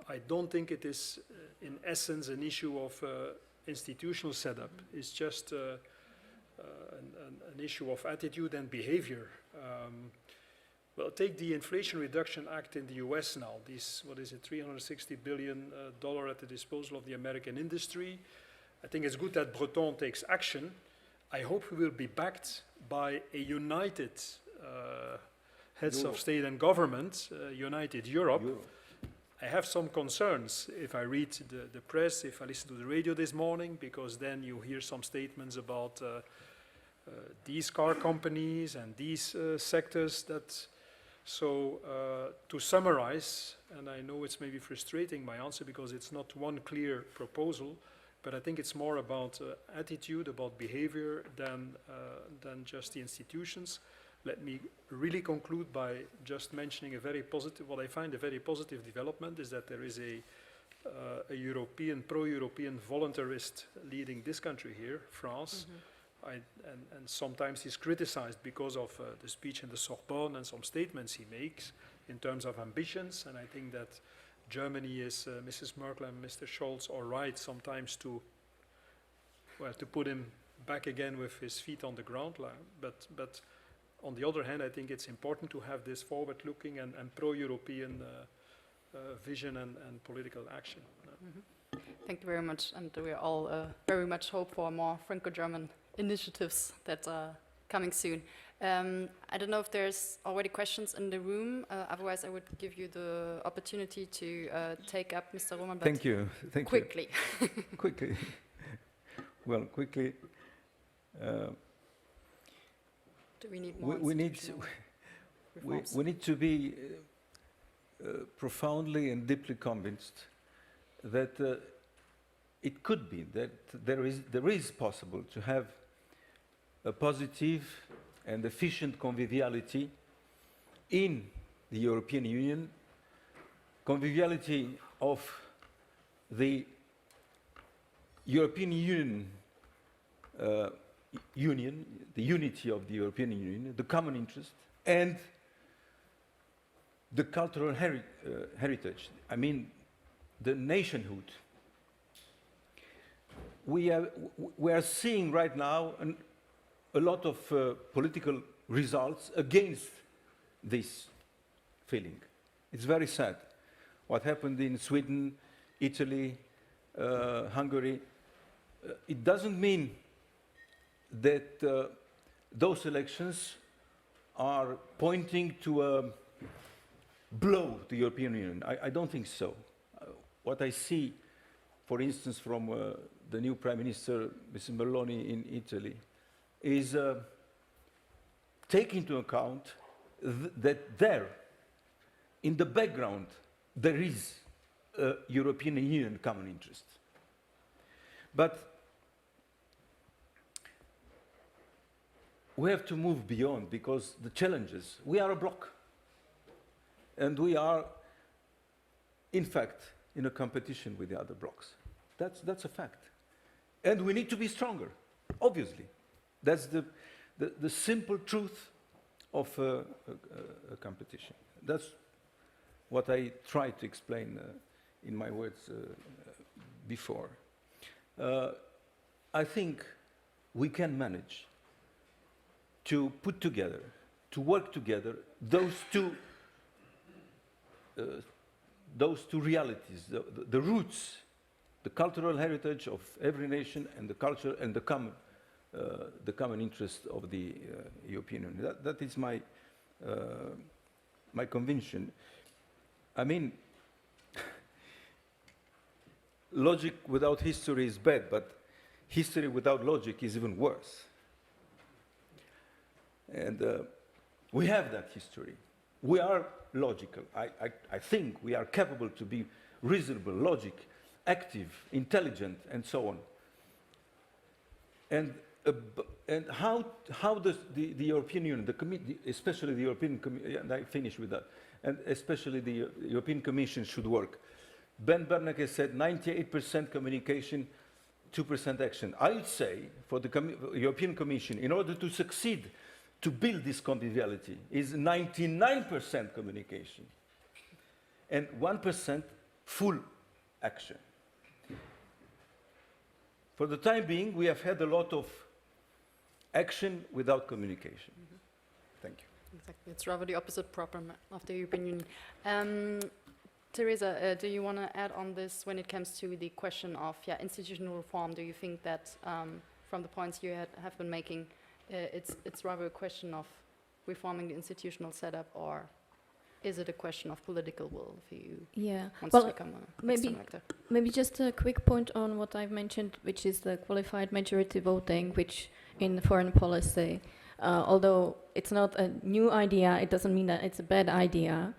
I don't think it is in essence an issue of institutional setup. It's just an issue of attitude and behavior. Well, take the Inflation Reduction Act in the US now. This, what is it, $360 billion at the disposal of the American industry. I think it's good that Breton takes action. I hope we will be backed by a united heads of state and government, united Europe. I have some concerns if I read the press, if I listen to the radio this morning, because then you hear some statements about these car companies and these sectors that. So to summarize, and I know it's maybe frustrating my answer because it's not one clear proposal, but I think it's more about attitude, about behavior than just the institutions. Let me really conclude by just mentioning a very positive, what I find a very positive development is that there is a European, pro-European voluntarist leading this country here, France. And sometimes he's criticized because of the speech in the Sorbonne and some statements he makes in terms of ambitions. And I think that Germany is, Mrs. Merkel and Mr. Scholz are right sometimes to put him back again with his feet on the ground. But on the other hand, I think it's important to have this forward-looking and pro-European vision and political action. Thank you very much, and we all very much hope for more Franco-German initiatives that are coming soon. I don't know if there's already questions in the room. Otherwise, I would give you the opportunity to take up Mr. Roman. Thank you. Thank quickly. You. Quickly. Well, quickly. Do we need more? We need to be profoundly and deeply convinced that it could be that there is possible to have a positive and efficient conviviality in the European Union, conviviality of the European Union, the unity of the European Union, the common interest, and the cultural heritage. I mean, the nationhood. We are seeing right now a lot of political results against this feeling. It's very sad. What happened in Sweden, Italy, Hungary, it doesn't mean that those elections are pointing to a blow to the European Union. I don't think so. What I see, for instance, from the new Prime Minister, Mr. Meloni in Italy, is take into account that there, in the background, there is a European Union common interest. But we have to move beyond, because the challenges, we are a bloc. And we are, in fact, in a competition with the other blocs. That's a fact. And we need to be stronger, obviously. That's the simple truth of a competition. That's what I tried to explain in my words before. I think we can manage to put together, to work together, those two realities, the roots, the cultural heritage of every nation, and the culture and the common interest of the European Union. That is my conviction. I mean, logic without history is bad, but history without logic is even worse. And we have that history. We are logical. I think we are capable to be reasonable, logic, active, intelligent, and so on. And how does the European Union, especially the European Commission, and I finish with that, and especially the European Commission should work? Ben Bernanke said 98% communication, 2% action. I would say for the European Commission, in order to succeed, to build this conviviality, is 99% communication and 1% full action. For the time being, we have had a lot of action without communication. Mm-hmm. Thank you. Exactly. It's rather the opposite problem of the European Union. Tereza, do you want to add on this when it comes to the question of institutional reform? Do you think that from the points you have been making, it's rather a question of reforming the institutional setup, or is it a question of political will for you? Yeah, wants to become a external actor? Maybe just a quick point on what I've mentioned, which is the qualified majority voting, which in foreign policy, although it's not a new idea, it doesn't mean that it's a bad idea.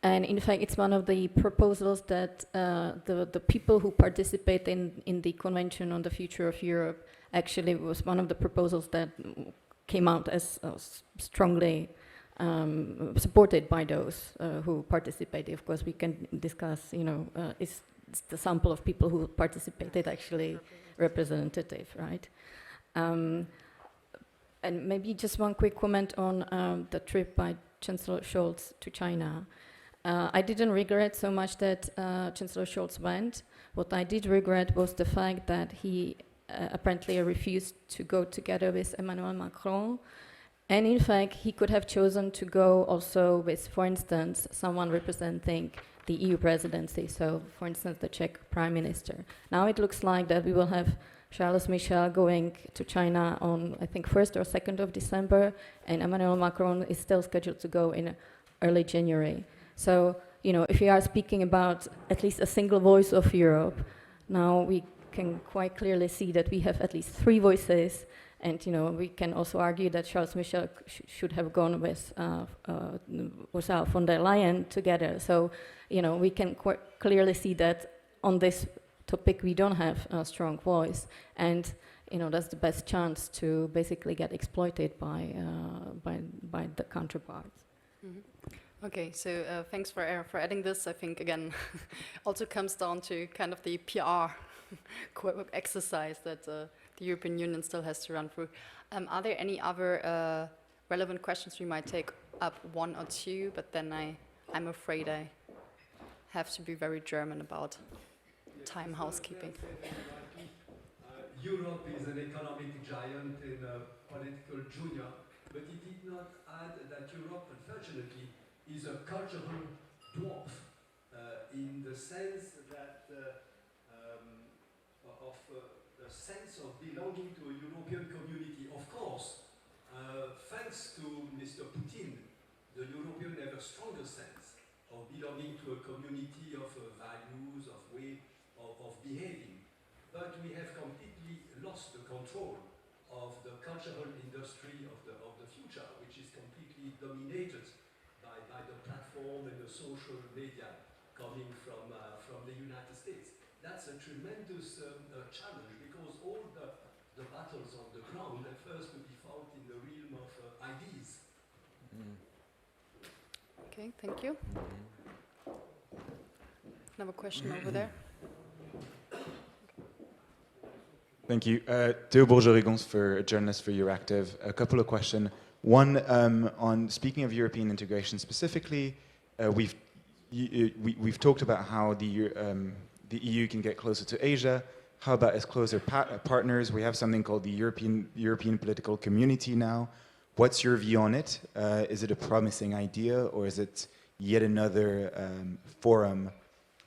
And in fact, it's one of the proposals that the people who participate in the Convention on the Future of Europe actually was one of the proposals that came out as strongly supported by those who participated. Of course, we can discuss, is the sample of people who participated actually representative, right? And maybe just one quick comment on the trip by Chancellor Scholz to China. I didn't regret so much that Chancellor Scholz went. What I did regret was the fact that he apparently refused to go together with Emmanuel Macron. And in fact, he could have chosen to go also with, for instance, someone representing the EU presidency. So, for instance, the Czech Prime Minister. Now it looks like that we will have Charles Michel going to China on, I think, 1st or 2nd of December, and Emmanuel Macron is still scheduled to go in early January. So, if we are speaking about at least a single voice of Europe, now we can quite clearly see that we have at least 3 voices, and we can also argue that Charles Michel should have gone with Ursula von der Leyen together. So, we can quite clearly see that on this topic we don't have a strong voice, and that's the best chance to basically get exploited by the counterparts. Mm-hmm. Okay, so thanks for adding this. I think, again, also comes down to kind of the PR exercise that the European Union still has to run through. Are there any other relevant questions? We might take up 1 or 2, but then I'm afraid I have to be very German about time housekeeping. Europe is an economic giant and a political junior, but it did not add that Europe, unfortunately, is a cultural dwarf in the sense that of the sense of belonging to a European community. Of course, thanks to Mr. Putin, the European have a stronger sense of belonging to a community of values, of way of behaving. But we have completely lost the control of the cultural industry of the future, which is completely dominated by the platform and the social media coming from the United States. That's a tremendous challenge, because all the battles on the ground have first to be fought in the realm of ideas. Okay, thank you. Another question over there. Thank you. Theo Bourgeois-Rigons, for a journalist for Euractiv. A couple of questions. One, on speaking of European integration specifically, we've talked about how the EU can get closer to Asia. How about as closer partners? We have something called the European Political Community now. What's your view on it? Is it a promising idea, or is it yet another forum?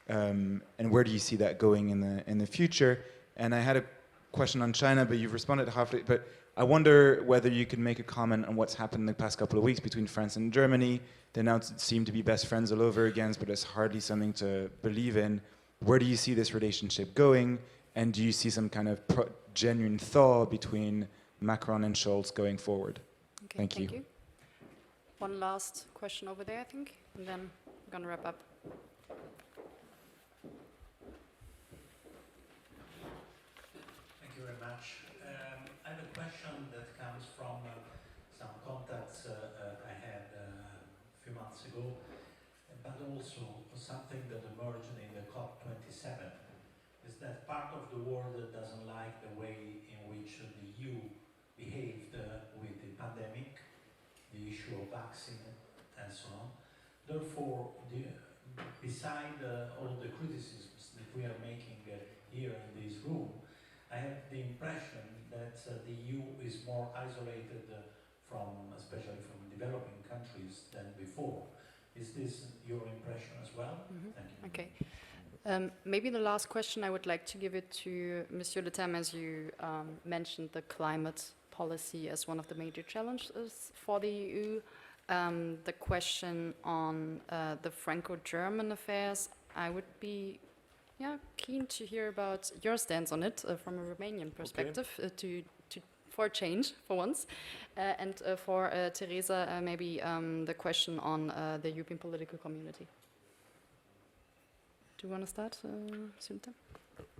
And where do you see that going in the future? And I had a question on China, but you've responded halfway. But I wonder whether you could make a comment on what's happened in the past couple of weeks between France and Germany. They now seem to be best friends all over again, but it's hardly something to believe in. Where do you see this relationship going? And do you see some kind of genuine thaw between Macron and Scholz going forward? Okay, Thank you. One last question over there, I think, and then we're going to wrap up. Thank you very much. I have a question that comes from some contacts I had a few months ago, but also something that emerged in the COP27, is that part of the world doesn't like the way in which the EU behaved with the pandemic, the issue of vaccine, and so on. Therefore, beside all the criticisms that we are making here in this room, I have the impression that the EU is more isolated especially from developing countries than before. Is this your impression as well? Thank you. Okay. Maybe the last question, I would like to give it to Monsieur Leterme, as you mentioned the climate policy as one of the major challenges for the EU. The question on the Franco-German affairs, I would be keen to hear about your stance on it from a Romanian perspective, for a change, for once. And for Tereza, maybe the question on the European political community. Do you want to start, Sunta?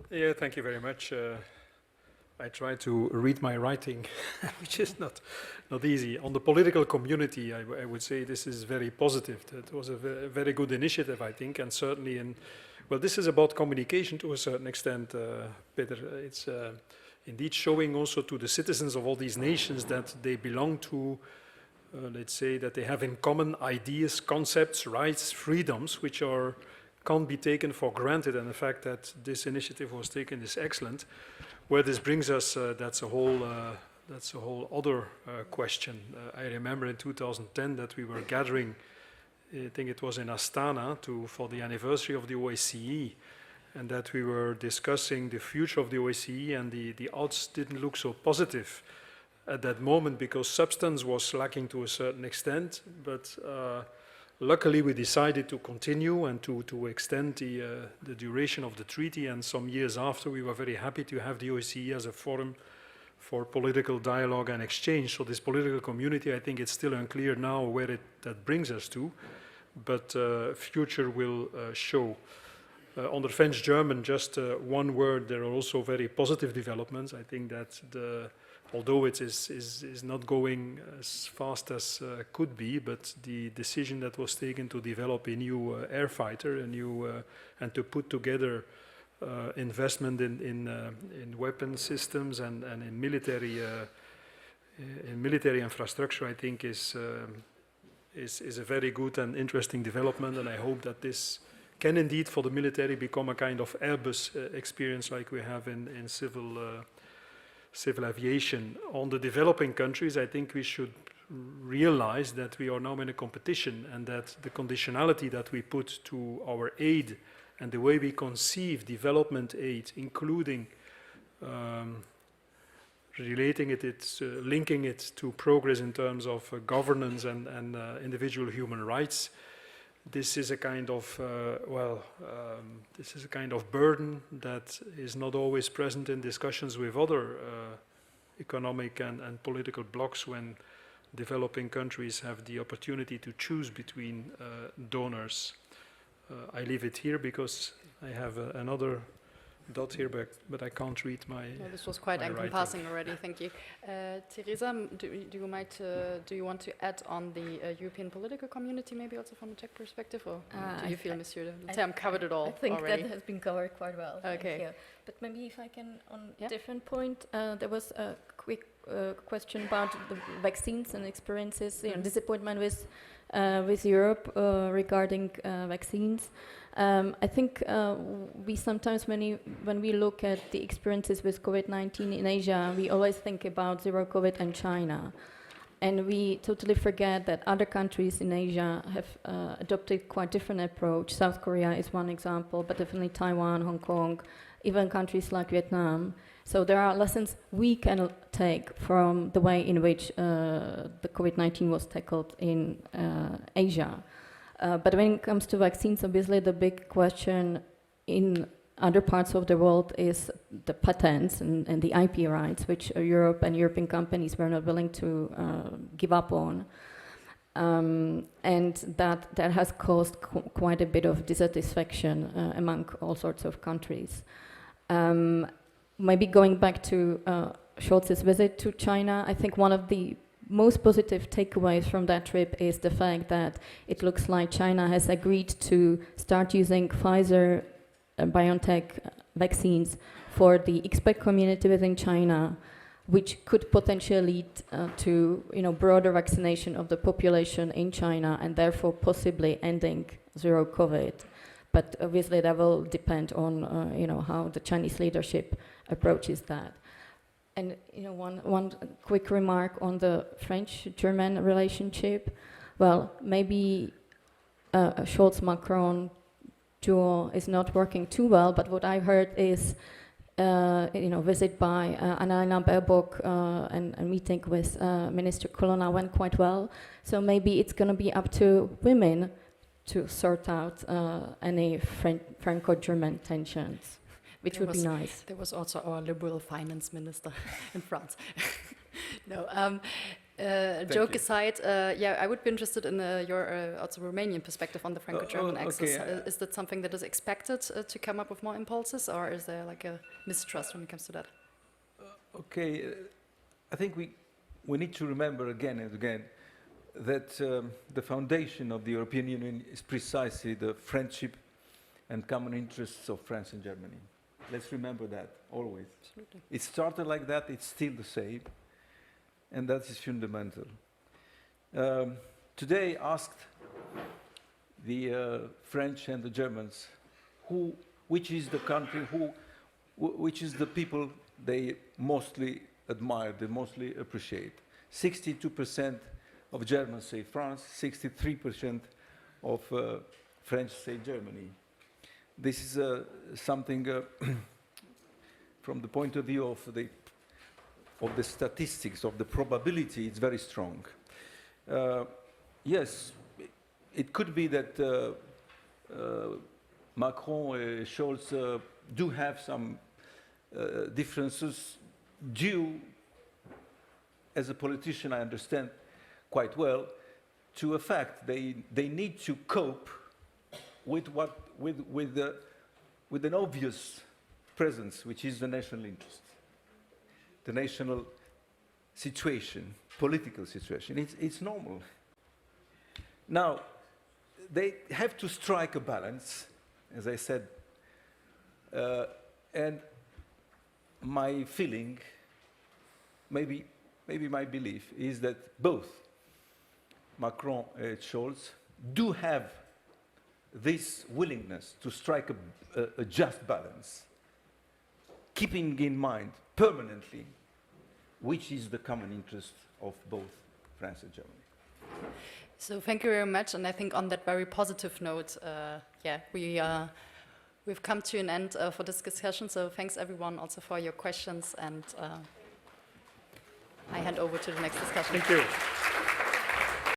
Yeah, thank you very much. I try to read my writing, which is not easy. On the political community, I would say this is very positive. That was a very good initiative, I think, and certainly this is about communication to a certain extent, Peter. It's indeed showing also to the citizens of all these nations that they belong to, let's say, that they have in common ideas, concepts, rights, freedoms, which can't be taken for granted. And the fact that this initiative was taken is excellent. Where this brings us, that's a whole other question. I remember in 2010 that we were gathering, I think it was in Astana, for the anniversary of the OSCE, and that we were discussing the future of the OSCE, and the odds didn't look so positive at that moment because substance was lacking to a certain extent. But luckily, we decided to continue and to extend the duration of the treaty. And some years after, we were very happy to have the OSCE as a forum for political dialogue and exchange. So this political community, I think it's still unclear now where that brings us to, but future will show. On the French-German, just one word, there are also very positive developments. I think that although it is not going as fast as could be, but the decision that was taken to develop a new air fighter, and to put together investment in weapon systems and in military infrastructure, I think is a very good and interesting development, and I hope that this can indeed for the military become a kind of Airbus experience like we have in civil aviation. On the developing countries, I think we should realize that we are now in a competition, and that the conditionality that we put to our aid and the way we conceive development aid, including relating it, linking it to progress in terms of governance and individual human rights, this is a kind of burden that is not always present in discussions with other economic and political blocks when developing countries have the opportunity to choose between donors. I leave it here because I have another dot here, but I can't read my. No, this was quite my encompassing already. Thank you, Tereza. Do you want to add on the European political community, maybe also from a Czech perspective, or do you feel, Monsieur Leterme covered it all I think already? that has been covered quite well. Okay. Thank you. But maybe if I can, on Yeah. different point, there was a quick question about the vaccines and experiences, disappointment with Europe regarding vaccines. I think we sometimes, when we look at the experiences with COVID-19 in Asia, we always think about zero COVID and China. And we totally forget that other countries in Asia have adopted quite different approach. South Korea is one example, but definitely Taiwan, Hong Kong, even countries like Vietnam. So there are lessons we can take from the way in which the COVID-19 was tackled in Asia. But when it comes to vaccines, obviously the big question in other parts of the world is the patents and the IP rights, which Europe and European companies were not willing to give up on. And that has caused quite a bit of dissatisfaction among all sorts of countries. Maybe going back to Scholz's visit to China, I think one of the most positive takeaways from that trip is the fact that it looks like China has agreed to start using Pfizer BioNTech vaccines for the expat community within China, which could potentially lead to broader vaccination of the population in China and therefore possibly ending zero COVID. But obviously that will depend on how the Chinese leadership approaches that. And one quick remark on the French-German relationship. Well, maybe Scholz-Macron duo is not working too well, but what I heard is visit by Annalena Baerbock and meeting with Minister Colonna went quite well. So maybe it's going to be up to women to sort out any Franco-German tensions, which would be nice. There was also our liberal finance minister in France. No, joke aside, I would be interested in your also Romanian perspective on the Franco-German axis. Okay. Is that something that is expected to come up with more impulses, or is there like a mistrust when it comes to that? I think we need to remember again and again that the foundation of the European Union is precisely the friendship and common interests of France and Germany. Let's remember that always. Absolutely. It started like that, it's still the same, and that is fundamental. Today asked the French and the Germans which is the country, which is the people they mostly admire, they mostly appreciate. 62% of Germans say France, 63% of French say Germany. This is something from the point of view of the statistics, of the probability, it's very strong. Yes, it could be that Macron and Scholz do have some differences due, as a politician I understand quite well, to a fact they need to cope with an obvious presence, which is the national interest, the national situation, political situation. It's normal. Now, they have to strike a balance, as I said, and my feeling, maybe my belief, is that both Macron and Scholz do have this willingness to strike a just balance, keeping in mind permanently which is the common interest of both France and Germany. So thank you very much, and I think on that very positive note, we've come to an end for this discussion. So thanks everyone also for your questions, and I hand over to the next discussion. Thank you.